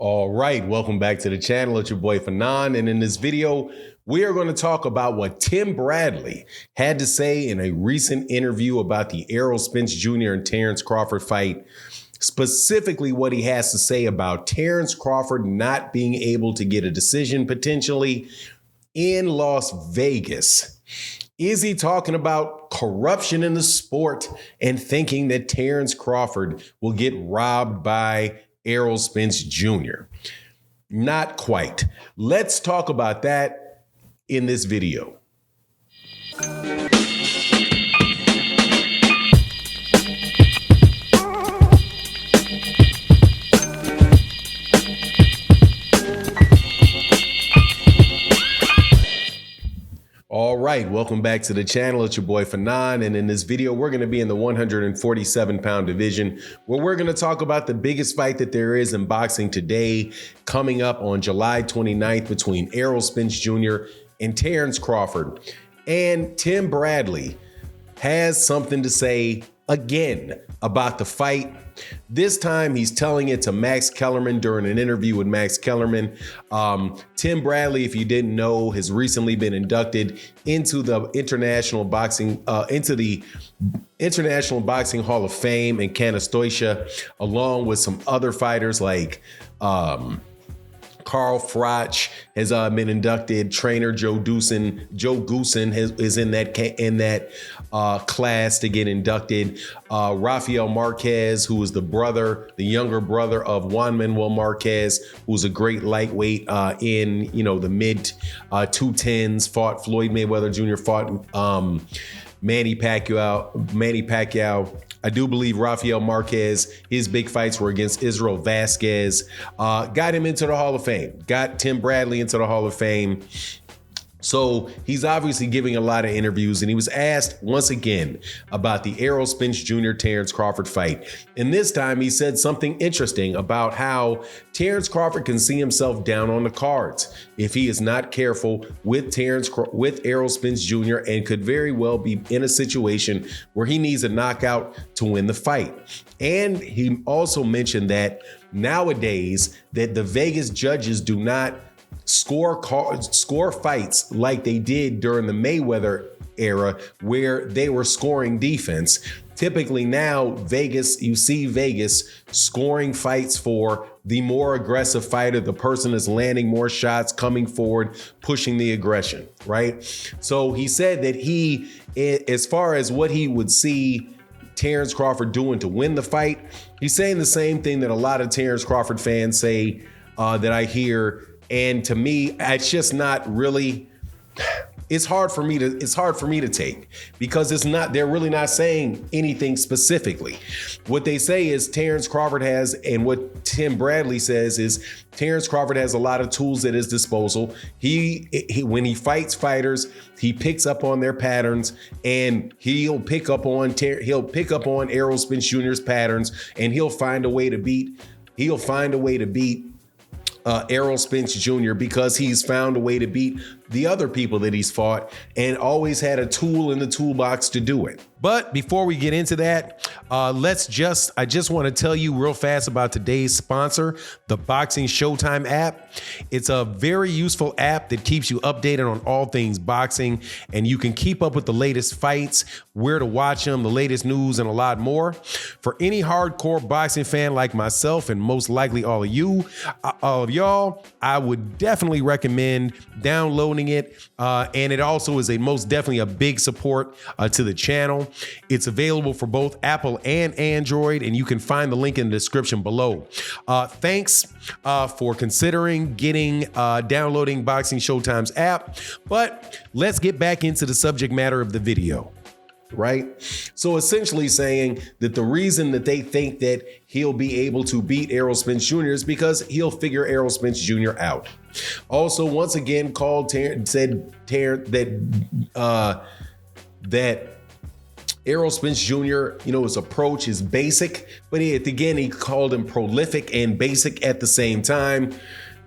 All right, welcome back to the channel. It's your boy Fanon, and in this video, we are going to talk about what Tim Bradley had to say in a recent interview about the Errol Spence Jr. and Terence Crawford fight, specifically what he has to say about Terence Crawford not being able to get a decision potentially in Las Vegas. Is he talking about corruption in the sport and thinking that Terence Crawford will get robbed by Errol Spence Jr.? Not quite. Let's talk about that in this video. All right, welcome back to the channel. It's your boy Fanon, and in this video, we're going to be in the 147-pound division, where we're going to talk about the biggest fight that there is in boxing today, coming up on July 29th between Errol Spence Jr. and Terence Crawford. And Tim Bradley has something to say again about the fight. This time he's telling it to Max Kellerman during an interview with Max Kellerman. Tim Bradley, if you didn't know, has recently been inducted into the International Boxing Hall of Fame in Canastoitia, along with some other fighters like Carl Froch has been inducted. Trainer Joe Goosen is in that class to get inducted. Rafael Marquez, who is the younger brother of Juan Manuel Marquez, who's a great lightweight in the mid 210s. Fought Floyd Mayweather Jr. Fought Manny Pacquiao. I do believe Rafael Marquez, his big fights were against Israel Vasquez. Got him into the Hall of Fame. Got Tim Bradley into the Hall of Fame. So he's obviously giving a lot of interviews, and he was asked once again about the Errol Spence Jr. Terence Crawford fight. And this time he said something interesting about how Terence Crawford can see himself down on the cards if he is not careful with Errol Spence Jr. and could very well be in a situation where he needs a knockout to win the fight. And he also mentioned that nowadays that the Vegas judges do not score fights like they did during the Mayweather era, where they were scoring defense. Typically now, you see Vegas scoring fights for the more aggressive fighter, the person that's landing more shots, coming forward, pushing the aggression, right? So he said that as far as what he would see Terence Crawford doing to win the fight, he's saying the same thing that a lot of Terence Crawford fans say that I hear. And to me, it's just not really, it's hard for me to take, because they're really not saying anything specifically. What they say is Terence Crawford has, and what Tim Bradley says is Terence Crawford has a lot of tools at his disposal. When he fights fighters, he picks up on their patterns, and he'll pick up on Errol Spence Jr.'s patterns, and he'll find a way to beat Errol Spence Jr. because he's found a way to beat the other people that he's fought and always had a tool in the toolbox to do it. But before we get into that, I just want to tell you real fast about today's sponsor, the Boxing Showtime app. It's a very useful app that keeps you updated on all things boxing, and you can keep up with the latest fights, where to watch them, the latest news, and a lot more. For any hardcore boxing fan like myself, and most likely all of y'all, I would definitely recommend downloading it. And it also is most definitely a big support to the channel. It's available for both Apple and Android, and you can find the link in the description below. Thanks for considering downloading Boxing Showtime's app. But let's get back into the subject matter of the video. Right? So essentially saying that the reason that they think that he'll be able to beat Errol Spence Jr. is because he'll figure Errol Spence Jr. out. Also, once again, that Errol Spence Jr., his approach is basic, but he called him prolific and basic at the same time.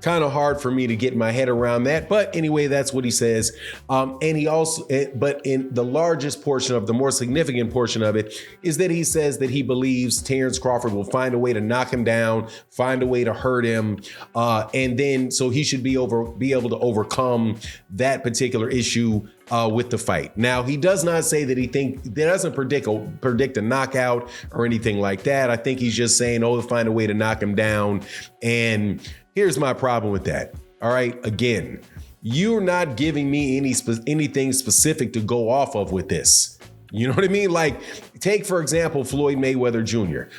kind of hard for me to get my head around that. But anyway, that's what he says. And he also, but in the largest portion of the more significant portion of it is that he says that he believes Terence Crawford will find a way to knock him down, find a way to hurt him. And then so he should be able to overcome that particular issue with the fight. Now, he does not say that doesn't predict a knockout or anything like that. I think he's just saying, oh, to find a way to knock him down. And here's my problem with that. All right. Again, you're not giving me anything specific to go off of with this. You know what I mean? Like, take, for example, Floyd Mayweather Jr.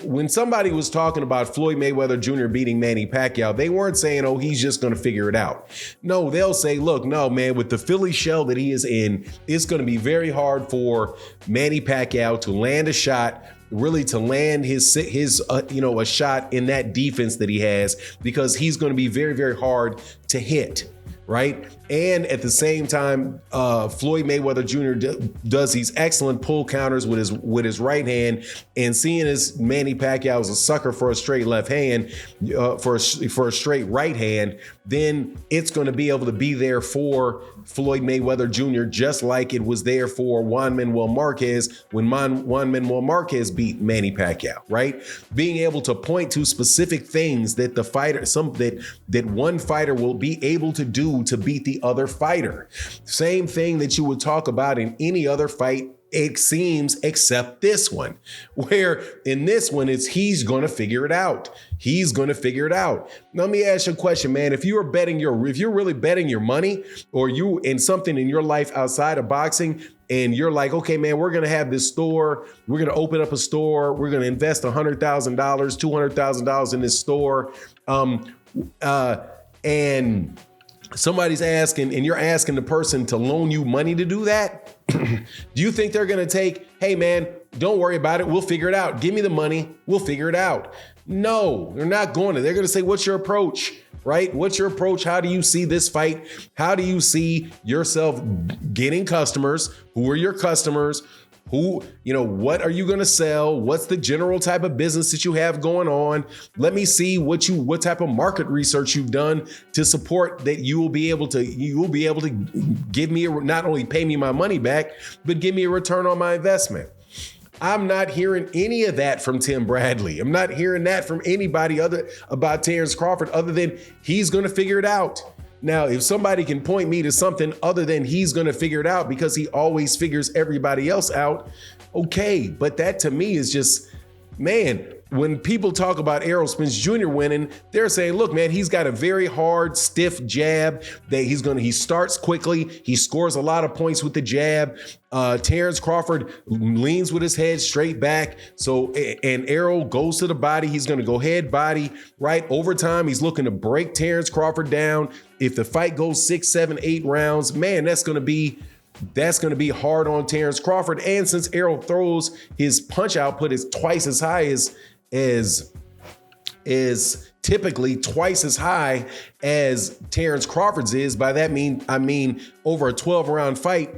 When somebody was talking about Floyd Mayweather Jr. beating Manny Pacquiao, they weren't saying, oh, he's just going to figure it out. No, they'll say, look, no, man, with the Philly shell that he is in, it's going to be very hard for Manny Pacquiao to land a shot, really to land his a shot in that defense that he has, because he's going to be very, very hard to hit. Right. And at the same time, Floyd Mayweather Jr. does these excellent pull counters with his right hand, and seeing as Manny Pacquiao is a sucker for a straight left hand, for a straight right hand, then it's going to be able to be there for Floyd Mayweather Jr. just like it was there for Juan Manuel Marquez when Juan Manuel Marquez beat Manny Pacquiao. Right. Being able to point to specific things that that one fighter will be able to do to beat the other fighter. Same thing that you would talk about in any other fight, it seems, except this one, where in this one, he's going to figure it out. He's going to figure it out. Now, let me ask you a question, man. If you're really betting your money, or you in something in your life outside of boxing, and you're like, okay, man, we're going to have this store. We're going to open up a store. We're going to invest $100,000, $200,000 in this store. And somebody's asking, and you're asking the person to loan you money to do that. Do you think they're going to take, hey, man, don't worry about it. We'll figure it out. Give me the money. We'll figure it out. No, they're not going to. They're going to say, what's your approach? Right? What's your approach? How do you see this fight? How do you see yourself getting customers? Who are your customers? What are you going to sell? What's the general type of business that you have going on? Let me see what type of market research you've done to support that you will be able to give me, not only pay me my money back, but give me a return on my investment. I'm not hearing any of that from Tim Bradley. I'm not hearing that from anybody about Terence Crawford, other than he's going to figure it out. Now, if somebody can point me to something other than he's going to figure it out because he always figures everybody else out, okay. But that to me is just, man, when people talk about Errol Spence Jr. winning, they're saying, look, man, he's got a very hard, stiff jab that he starts quickly. He scores a lot of points with the jab. Terence Crawford leans with his head straight back. And Errol goes to the body. He's going to go head body, right? Over time, he's looking to break Terence Crawford down. If the fight goes 6, 7, 8 rounds, man, that's going to be hard on Terence Crawford. And since Errol throws, his punch output is twice as high is typically twice as high as Terence Crawford's is. By that I mean over a 12-round fight,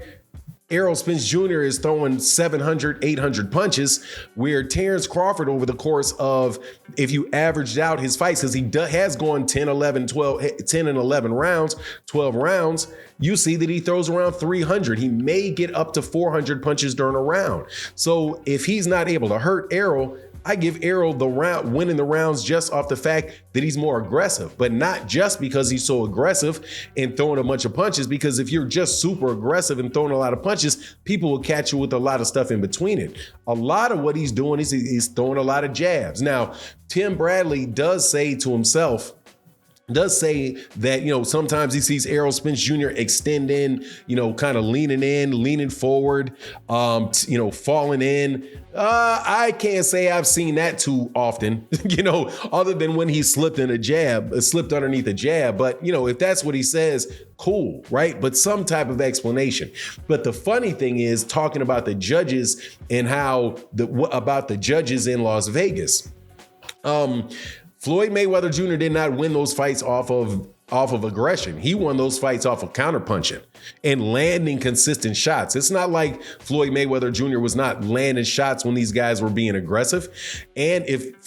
Errol Spence Jr. is throwing 700, 800 punches, where Terence Crawford over the course of, if you averaged out his fights, because he has gone 10 and 11 rounds, 12 rounds, you see that he throws around 300. He may get up to 400 punches during a round. So if he's not able to hurt Errol, I give Errol winning the rounds just off the fact that he's more aggressive, but not just because he's so aggressive and throwing a bunch of punches, because if you're just super aggressive and throwing a lot of punches, people will catch you with a lot of stuff in between it. A lot of what he's doing is he's throwing a lot of jabs. Now, Tim Bradley does say that, sometimes he sees Errol Spence Jr. extend in, kind of leaning forward, falling in. I can't say I've seen that too often, other than when he slipped underneath a jab. But, if that's what he says, cool, right? But some type of explanation. But the funny thing is, talking about the judges and about the judges in Las Vegas. Floyd Mayweather Jr. did not win those fights off of off of aggression. He won those fights off of counterpunching and landing consistent shots. It's not like Floyd Mayweather Jr. was not landing shots when these guys were being aggressive. And if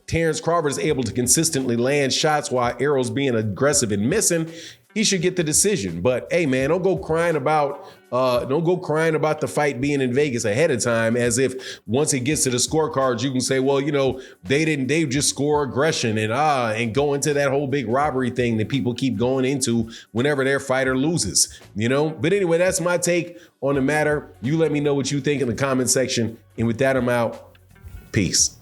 Terence Crawford is able to consistently land shots while Errol's being aggressive and missing, he should get the decision. But hey, man, don't go crying about the fight being in Vegas ahead of time, as if once it gets to the scorecards, you can say, well, they just score aggression and go into that whole big robbery thing that people keep going into whenever their fighter loses, But anyway, that's my take on the matter. You let me know what you think in the comment section. And with that, I'm out. Peace.